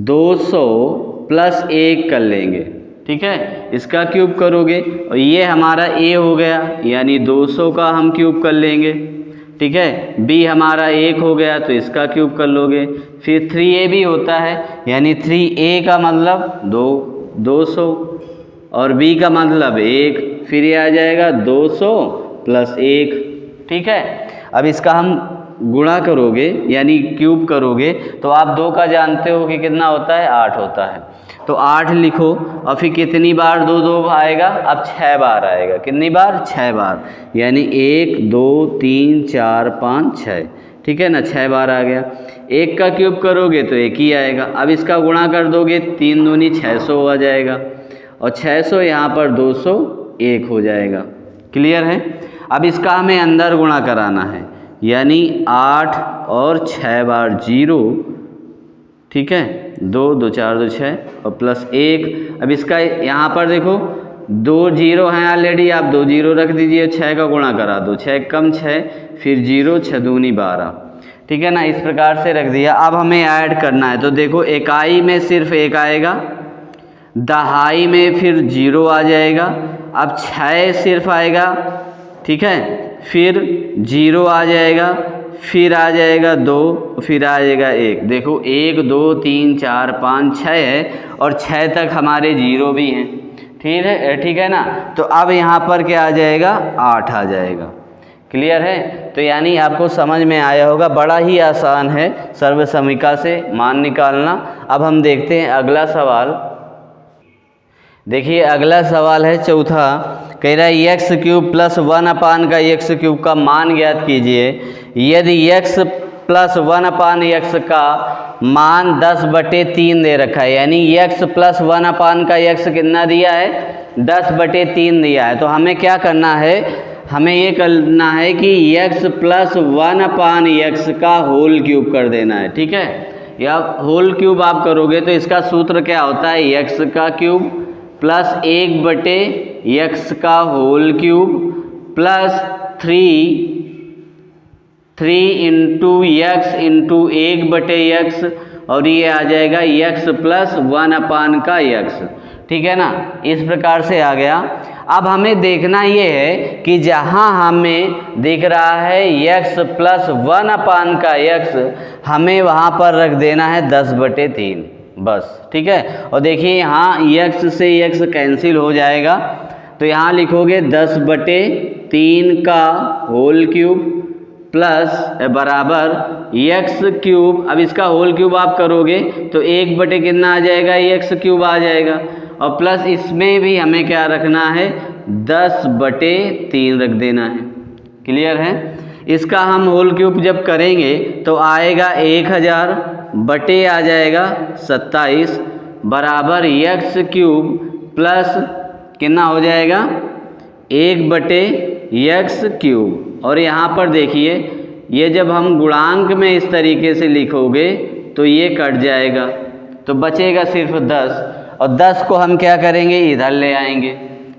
200 प्लस 1 कर लेंगे, ठीक है। इसका क्यूब करोगे और ये हमारा a हो गया, यानी 200 का हम क्यूब कर लेंगे, ठीक है। b हमारा 1 हो गया तो इसका क्यूब कर लोगे। फिर 3a भी होता है, यानी 3a का मतलब 200 और b का मतलब 1, फिर ये आ जाएगा 200 प्लस 1, ठीक है। अब इसका हम गुणा करोगे यानी क्यूब करोगे तो आप 2 का जानते हो कि कितना होता है, 8 होता है, तो 8 लिखो। और फिर कितनी बार 2 2 आएगा, अब 6 बार आएगा। कितनी बार, 6 बार, यानी 1 2 3 4 5 6, ठीक है ना, 6 बार आ गया। 1 का क्यूब करोगे तो 1 ही आएगा। अब इसका गुणा कर दोगे, 3 दूनी 600 आ जाएगा, और 600 यहाँ पर 201 हो जाएगा। क्लियर है। अब इसका हमें अंदर गुणा कराना है, यानी 8 और 6 बार 0, ठीक है, 2 2 4 2 6 और प्लस 1। अब इसका यहाँ पर देखो 2 0 हैं ऑलरेडी, आप 2 0 रख दीजिए, 6 का गुणा करा दो, 6 कम 6, फिर 0, 6 दूनी 12, ठीक है ना, इस प्रकार से रख दिया। अब हमें ऐड करना है, तो देखो इकाई में सिर्फ 1 आएगा, दहाई में फिर 0 आ जाएगा, अब 6 सिर्फ आएगा, ठीक है, फिर 0 आ जाएगा, फिर आ जाएगा 2, फिर आ जाएगा 1। देखो 1 2 3 4 5 6 है, और 6 तक हमारे 0 भी हैं, ठीक है ना। तो अब यहाँ पर क्या आ जाएगा, 8 आ जाएगा। क्लियर है। तो यानी आपको समझ में आया होगा, बड़ा ही आसान है सर्वसमीका से मान निकालना। अब हम देखते हैं अगला सवाल। देखिए अगला सवाल है चौथा, कह रहा है एक्स क्यूब प्लस 1 अपान का एक्स क्यूब का मान ज्ञात कीजिए यदि एक्स प्लस 1 अपान एक्स का मान 10/3 दे रखा है। यानी एक्स प्लस 1 अपान का एक्स कितना दिया है, 10/3 दिया है। तो हमें क्या करना है, हमें ये करना है कि एक्स प्लस 1 अपान एक्स का होल क्यूब कर देना है, ठीक है। या होल क्यूब आप करोगे तो इसका सूत्र क्या होता है, एक्स का क्यूब प्लस 1/x का whole cube plus 3 into x into 1/x, और ये आ जाएगा x प्लस 1 अपान का x, ठीक है ना, इस प्रकार से आ गया। अब हमें देखना ये है कि जहाँ हमें दिख रहा है x प्लस 1 अपान का x, हमें वहाँ पर रख देना है 10/3 बस, ठीक है। और देखिए यहाँ x से x कैंसिल हो जाएगा, तो यहाँ लिखोगे 10/3 का होल क्यूब प्लस बराबर x क्यूब। अब इसका होल क्यूब आप करोगे तो 1 कितना आ जाएगा, x क्यूब आ जाएगा, और प्लस इसमें भी हमें क्या रखना है, 10/3 रख देना है। क्लियर है। इसका हम होल क्यूब जब करेंगे तो आएगा 1000 बटे आ जाएगा 27 बराबर एक्स क्यूब प्लस कितना हो जाएगा, 1/x क्यूब। और यहाँ पर देखिए ये जब हम गुणांक में इस तरीके से लिखोगे तो ये कट जाएगा, तो बचेगा सिर्फ 10, और 10 को हम क्या करेंगे, इधर ले आएंगे,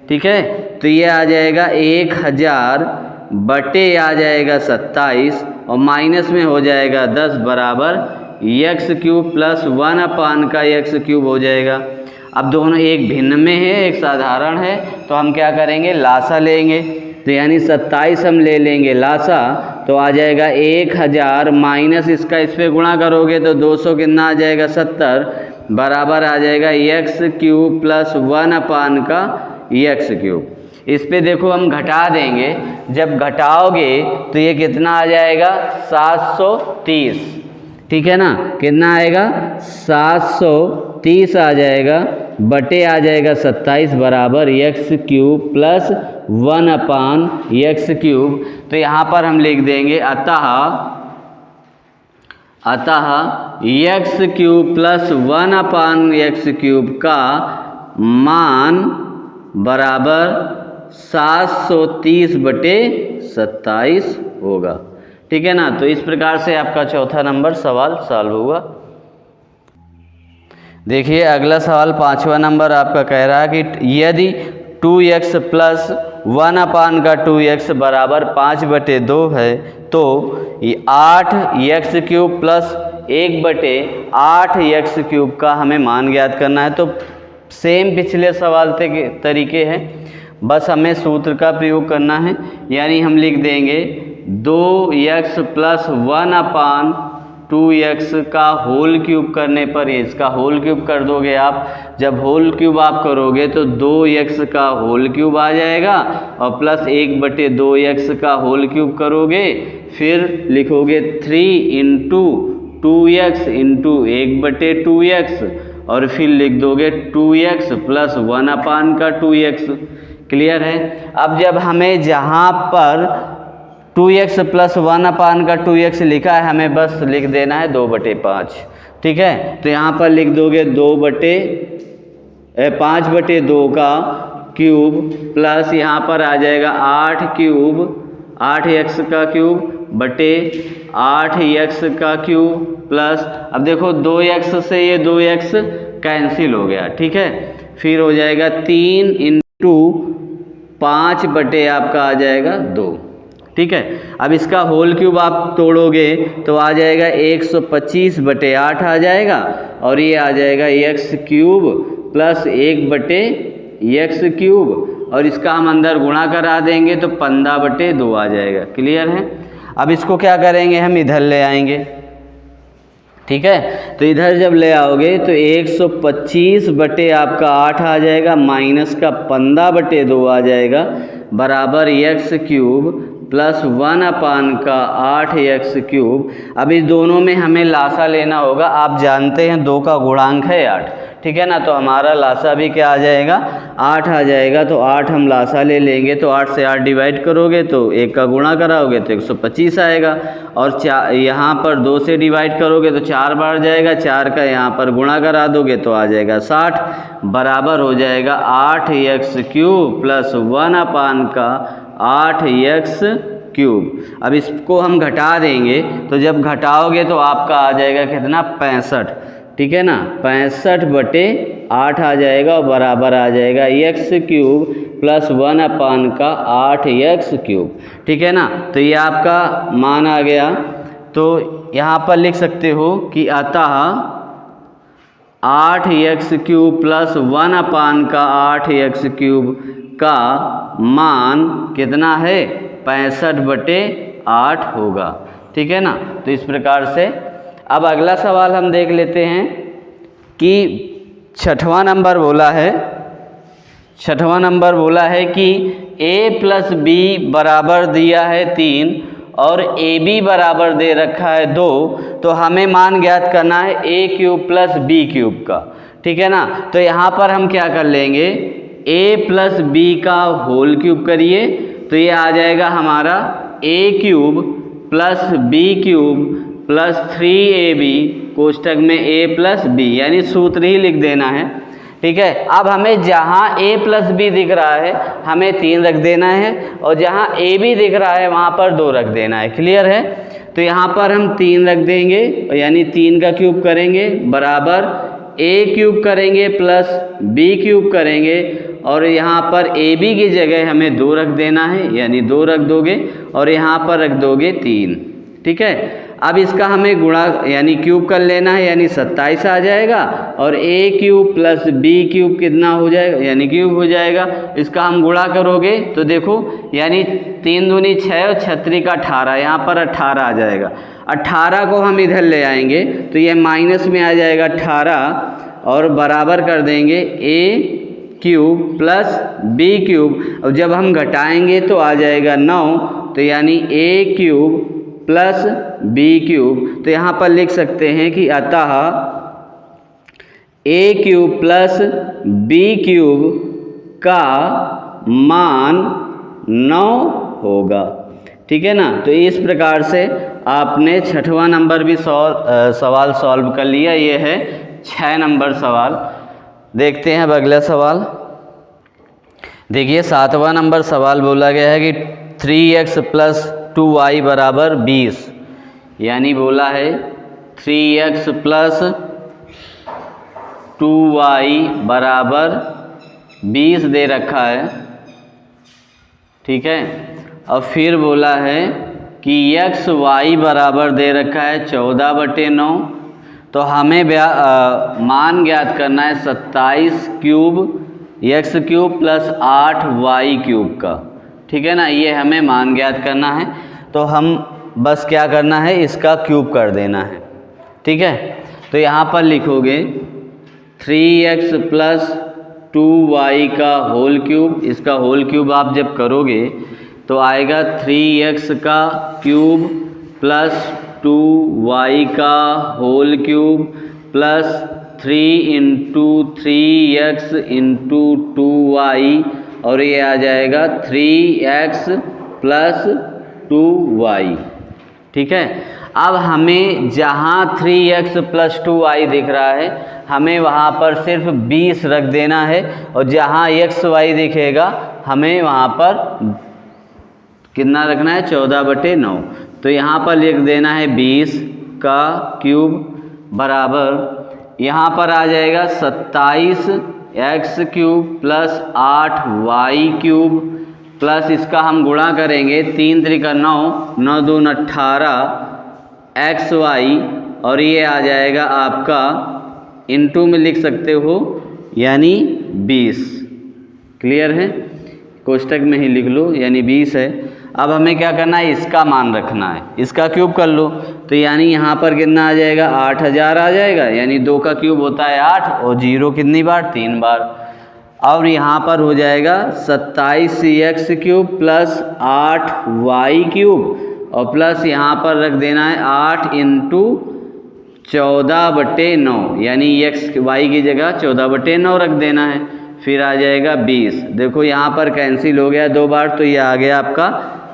ठीक है। तो ये आ जाएगा 1000 बटे आ जाएगा 27 और माइनस में हो जाएगा 10 बराबर एक्स क्यूब प्लस 1 अपान का एक्स क्यूब हो जाएगा। अब दोनों एक भिन्न में है एक साधारण है, तो हम क्या करेंगे लासा लेंगे। तो यानी 27 हम ले लेंगे लासा, तो आ जाएगा 1000 माइनस इसका इस पे गुणा करोगे तो 200 कितना आ जाएगा 70 बराबर आ जाएगा एक्स क्यूब प्लस 1 अपान का एक्स क्यूब। इस पे देखो हम घटा देंगे, जब घटाओगे तो ये कितना आ जाएगा 730, ठीक है ना, कितना आएगा 730 आ जाएगा बटे आ जाएगा 27 बराबर एक्स क्यूब प्लस 1 अपान एक्स क्यूब। तो यहाँ पर हम लिख देंगे अतः एक्स क्यूब प्लस 1 अपान एक्स क्यूब का मान बराबर 730 बटे 27 होगा, ठीक है ना। तो इस प्रकार से आपका चौथा नंबर सवाल सॉल्व हुआ। देखिए अगला सवाल 5वां नंबर आपका कह रहा है कि यदि 2x प्लस 1 अपान का 2x बराबर 5/2 है तो ये 8x cube plus 1/8x cube का हमें मान ज्ञात करना है। तो सेम पिछले सवाल के तरीके हैं, बस हमें सूत्र का प्रयोग करना है। यानी हम लिख देंगे 2x प्लस 1 अपान 2x का होल क्यूब करने पर इसका होल क्यूब कर दोगे आप। जब होल क्यूब आप करोगे तो 2x का होल क्यूब आ जाएगा और प्लस 1/2x का होल क्यूब करोगे, फिर लिखोगे 3 इंटू 2x इंटू 1/2x और फिर लिख दोगे 2x प्लस 1 अपान का 2x। क्लियर है। अब जब हमें जहाँ पर 2x प्लस 1 अपान का 2x लिखा है हमें बस लिख देना है 2/5, ठीक है। तो यहाँ पर लिख दोगे 5/2 का क्यूब प्लस यहाँ पर आ जाएगा 8 क्यूब 8x का क्यूब बटे 8x का क्यूब प्लस, अब देखो 2x से ये 2x कैंसिल हो गया, ठीक है। फिर हो जाएगा 3 इंटू 5 बटे आपका आ जाएगा 2, ठीक है। अब इसका होल क्यूब आप तोड़ोगे तो आ जाएगा 125/8 आ जाएगा और ये आ जाएगा x cube plus 1/x cube और इसका हम अंदर गुणा करा देंगे तो 15/2 आ जाएगा। क्लियर है। अब इसको क्या करेंगे हम इधर ले आएंगे, ठीक है। तो इधर जब ले आओगे तो 125 बटे आपका 8 आ जाएगा माइनस का 15/2 आ जाएगा बराबर x क्यूब प्लस 1 अपान का 8x क्यूब। अब इस दोनों में हमें लासा लेना होगा। आप जानते हैं 2 का गुणांक है 8, ठीक है ना। तो हमारा लासा भी क्या आ जाएगा 8 आ जाएगा। तो 8 हम लासा ले लेंगे तो 8 से 8 डिवाइड करोगे तो 1 का गुणा कराओगे तो 125 आएगा और यहाँ पर 2 से डिवाइड करोगे तो 4 बार जाएगा, 4 का यहाँ पर गुणा करा दोगे तो आ जाएगा 60 बराबर हो जाएगा 8x क्यूब प्लस 1 अपान का 8x क्यूब। अब इसको हम घटा देंगे तो जब घटाओगे तो आपका आ जाएगा कितना 65, ठीक है ना। 65/8 आ जाएगा और बराबर आ जाएगा x क्यूब प्लस 1 अपान का 8x क्यूब, ठीक है ना। तो ये आपका मान आ गया। तो यहाँ पर लिख सकते हो कि अतः 8x क्यूब प्लस 1 अपान का 8x क्यूब का मान कितना है 65/8 होगा, ठीक है ना। तो इस प्रकार से अब अगला सवाल हम देख लेते हैं कि छठवां नंबर बोला है कि a प्लस b बराबर दिया है 3 और ab बराबर दे रखा है 2, तो हमें मान ज्ञात करना है a cube plus b cube का, ठीक है ना। तो यहाँ पर हम क्या कर लेंगे a प्लस b का होल क्यूब करिए तो ये आ जाएगा हमारा a cube plus b cube plus 3ab कोष्टक में a प्लस b, यानी सूत्र ही लिख देना है, ठीक है। अब हमें जहाँ a प्लस b दिख रहा है हमें 3 रख देना है और जहाँ ab दिख रहा है वहाँ पर 2 रख देना है। क्लियर है। तो यहाँ पर हम 3 रख देंगे यानी 3 का क्यूब करेंगे बराबर a क्यूब करेंगे प्लस b क्यूब करेंगे और यहाँ पर ab की जगह हमें 2 रख देना है यानी 2 रख दोगे और यहाँ पर रख दोगे 3, ठीक है। अब इसका हमें गुणा यानी क्यूब कर लेना है, यानी 27 आ जाएगा और a cube plus b cube कितना हो जाएगा, यानी क्यूब हो जाएगा। इसका हम गुणा करोगे तो देखो यानी 3 दूनी 6 और 36 का 18, यहाँ पर 18 आ जाएगा। 18 को हम इधर ले आएंगे तो ये माइनस में आ जाएगा 18 और बराबर कर देंगे a cube plus b cube. और जब हम घटाएंगे तो आ जाएगा 9, तो यानी a cube plus b cube. तो यहाँ पर लिख सकते हैं कि अतः a cube plus b cube का मान 9 होगा। ठीक है ना। तो इस प्रकार से आपने 6वां नंबर भी सवाल सॉल्व कर लिया। ये है 6 नंबर सवाल। देखते हैं अब अगला सवाल। देखिए 7वां नंबर सवाल बोला गया है कि 3x प्लस 2y बराबर 20, यानी बोला है 3x प्लस 2y बराबर 20 दे रखा है। ठीक है। और फिर बोला है कि x y बराबर दे रखा है 14/9। तो हमें मान ज्ञात करना है 27 cube x cube plus 8 y cube का। ठीक है ना। ये हमें मान ज्ञात करना है, तो हम बस क्या करना है, इसका क्यूब कर देना है। ठीक है। तो यहाँ पर लिखोगे 3x प्लस 2y का होल क्यूब। इसका होल क्यूब आप जब करोगे तो आएगा 3x का क्यूब प्लस 2y का whole cube plus 3 into 3x into 2y, और ये आ जाएगा 3x प्लस 2y। ठीक है। अब हमें जहाँ 3x प्लस 2y दिख रहा है हमें वहाँ पर सिर्फ 20 रख देना है, और जहाँ x y दिखेगा हमें वहाँ पर कितना रखना है, 14/9। तो यहाँ पर लिख देना है 20 का क्यूब बराबर, यहाँ पर आ जाएगा 27x cube plus 8y cube plus इसका हम गुणा करेंगे 3 त्रिका 9, 9 दून 18xy, और ये आ जाएगा आपका इनटू में लिख सकते हो यानी 20। क्लियर है। कोष्टक में ही लिख लो, यानी 20 है। अब हमें क्या करना है, इसका मान रखना है। इसका क्यूब कर लो तो यानी यहाँ पर कितना आ जाएगा, 8000 आ जाएगा। यानी 2 का क्यूब होता है 8 और 0 कितनी बार, 3 बार। और यहाँ पर हो जाएगा 27x cube plus 8y cube और प्लस यहाँ पर रख देना है 8 इंटू 14/9, यानी x y की जगह 14/9 रख देना है। फिर आ जाएगा 20। देखो यहाँ पर कैंसिल हो गया 2 बार, तो ये आ गया आपका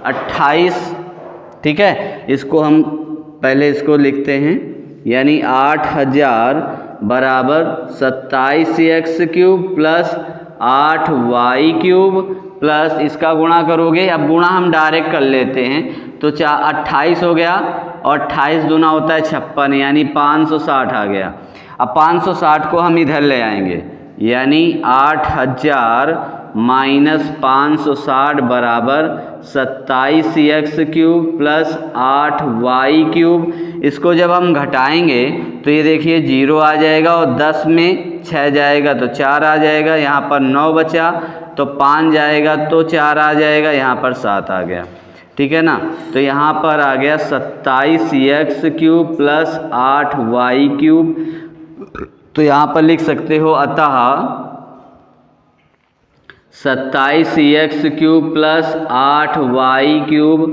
28। ठीक है। इसको हम पहले इसको लिखते हैं, यानी 8000 बराबर 27x cube plus 8y cube plus इसका गुणा करोगे। अब गुणा हम डायरेक्ट कर लेते हैं, तो 28 हो गया और 28 दूना होता है 56, यानी 560 आ गया। अब 560 को हम इधर ले आएंगे, यानी 8000 माइनस 560 बराबर 27x cube plus 8y cube. इसको जब हम घटाएंगे तो ये देखिए 0 आ जाएगा और 10 में 6 जाएगा तो 4 आ जाएगा। यहाँ पर 9 बचा तो 5 जाएगा तो 4 आ जाएगा, यहाँ पर 7 आ गया। ठीक है ना। तो यहाँ पर आ गया 27x cube plus 8y cube. तो यहाँ पर लिख सकते हो अतः 27x cube plus 8y cube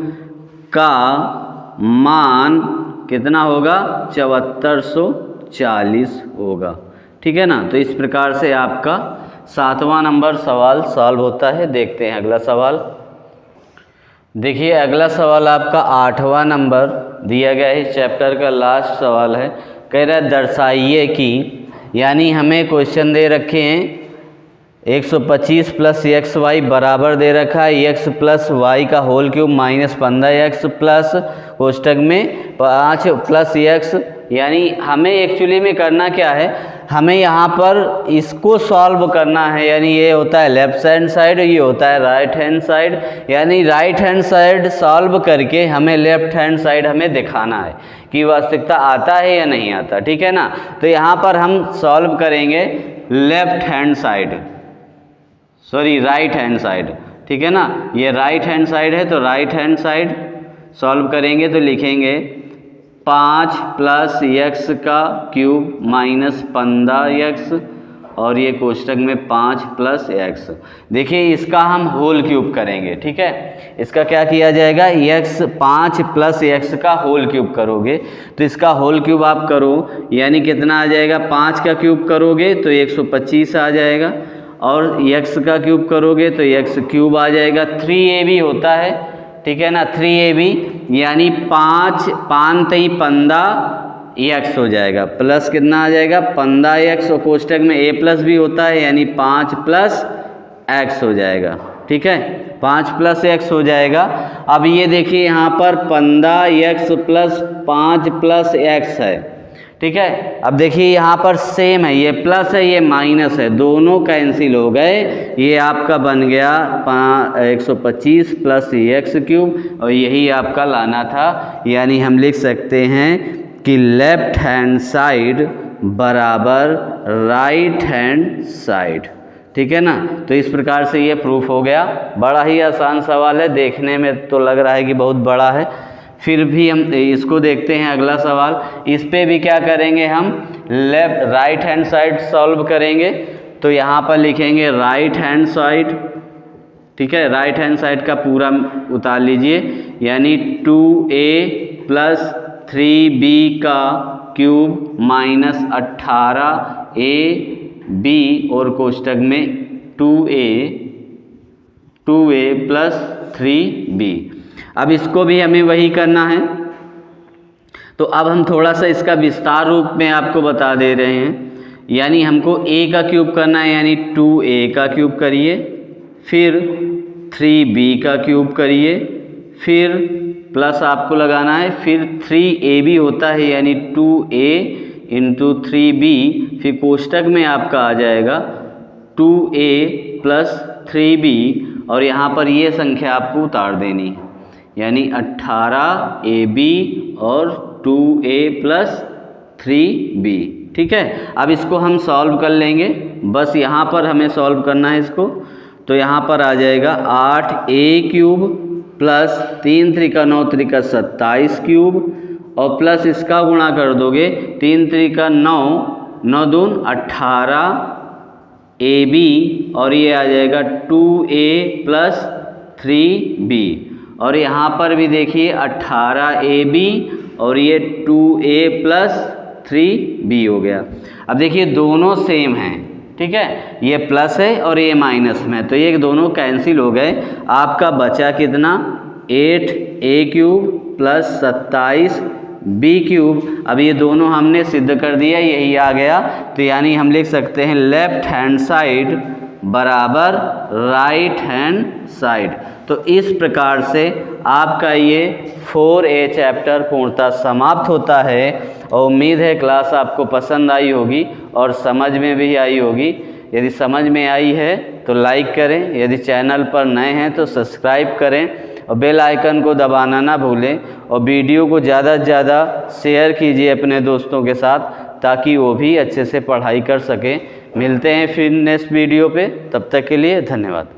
का मान कितना होगा, 7440 होगा। ठीक है ना। तो इस प्रकार से आपका 7वां नंबर सवाल सॉल्व होता है। देखते हैं अगला सवाल। देखिए अगला सवाल आपका 8वां नंबर दिया गया है, इस चैप्टर का लास्ट सवाल है। कह रहा है दर्शाइए कि, यानी हमें क्वेश्चन दे रखे हैं 125 प्लस एक्स वाई बराबर दे रखा है एक्स प्लस वाई का whole cube minus 15x plus कोष्टक में 5 प्लस एक्स। यानी हमें एक्चुअली में करना क्या है, हमें यहाँ पर इसको सॉल्व करना है, यानी ये होता है लेफ्ट हैंड साइड, ये होता है राइट हैंड साइड, यानी राइट हैंड साइड सॉल्व करके हमें लेफ्ट हैंड साइड हमें दिखाना है कि वास्तविकता आता है या नहीं आता, ठीक है ना। तो यहाँ पर हम सॉल्व करेंगे left hand side, sorry right hand side, ठीक है ना। ये राइट हैंड साइड है तो राइट हैंड साइड सॉल्व करेंगे तो लिखेंगे 5 प्लस एक्स का क्यूब माइनस 15x और ये कोष्टक में 5 प्लस एक्स। देखिए इसका हम होल क्यूब करेंगे, ठीक है। इसका क्या किया जाएगा, x 5 प्लस एक्स का होल क्यूब करोगे तो इसका होल क्यूब आप करो, यानी कितना आ जाएगा, 5 का क्यूब करोगे तो 125 आ जाएगा और x का क्यूब करोगे तो x क्यूब आ जाएगा। 3ab होता है, ठीक है ना, 3ab यानी 5 3 15x हो जाएगा, प्लस कितना आ जाएगा 15x और कोष्टक में a प्लस भी होता है यानी 5 प्लस x हो जाएगा, ठीक है, 5 प्लस x हो जाएगा। अब ये देखिए यहाँ पर 15x प्लस 5 प्लस x है, ठीक है। अब देखिए यहाँ पर सेम है, ये प्लस है ये माइनस है, दोनों कैंसिल हो गए, ये आपका बन गया 125 प्लस एक्स क्यूब और यही आपका लाना था। यानी हम लिख सकते हैं कि लेफ्ट हैंड साइड बराबर राइट हैंड साइड, ठीक है ना। तो इस प्रकार से ये प्रूफ हो गया। बड़ा ही आसान सवाल है, देखने में तो लग रहा है कि बहुत बड़ा है, फिर भी हम इसको देखते हैं अगला सवाल। इस पे भी क्या करेंगे, हम राइट हैंड साइड सॉल्व करेंगे। तो यहाँ पर लिखेंगे राइट हैंड साइड, ठीक है, राइट हैंड साइड का पूरा उतार लीजिए, यानी 2a प्लस 3b का क्यूब माइनस 18ab और कोष्टक में 2a प्लस 3b। अब इसको भी हमें वही करना है, तो अब हम थोड़ा सा इसका विस्तार रूप में आपको बता दे रहे हैं। यानी हमको a का क्यूब करना है, यानी 2a का क्यूब करिए, फिर 3b का क्यूब करिए, फिर प्लस आपको लगाना है, फिर 3ab होता है यानी 2a इंटू 3b, फिर कोष्टक में आपका आ जाएगा 2a प्लस 3b और यहाँ पर ये संख्या आपको उतार देनी है, यानी 18ab और 2a प्लस 3b, ठीक है। अब इसको हम सॉल्व कर लेंगे, बस यहाँ पर हमें सॉल्व करना है इसको। तो यहाँ पर आ जाएगा 8a cube plus 3 Trika 9 Trika 27 cube और प्लस इसका गुणा कर दोगे, 3 त्रिका 9 9 दून 18ab और ये आ जाएगा 2a प्लस 3b और यहाँ पर भी देखिए 18ab और ये 2a प्लस 3b हो गया। अब देखिए दोनों सेम हैं, ठीक है, ये प्लस है और ये माइनस में, तो ये दोनों कैंसिल हो गए। आपका बचा कितना, 8a cube plus 27b cube. अब ये दोनों हमने सिद्ध कर दिया, यही आ गया। तो यानी हम लिख सकते हैं लेफ्ट हैंड साइड बराबर राइट हैंड साइड। तो इस प्रकार से आपका ये 4a चैप्टर पूर्णतः समाप्त होता है और उम्मीद है क्लास आपको पसंद आई होगी और समझ में भी आई होगी। यदि समझ में आई है तो लाइक करें, यदि चैनल पर नए हैं तो सब्सक्राइब करें और बेल आइकन को दबाना ना भूलें और वीडियो को ज़्यादा से ज़्यादा शेयर कीजिए अपने दोस्तों के साथ ताकि वो भी अच्छे से पढ़ाई कर सकें। मिलते हैं फिर नेक्स्ट वीडियो पे, तब तक के लिए धन्यवाद।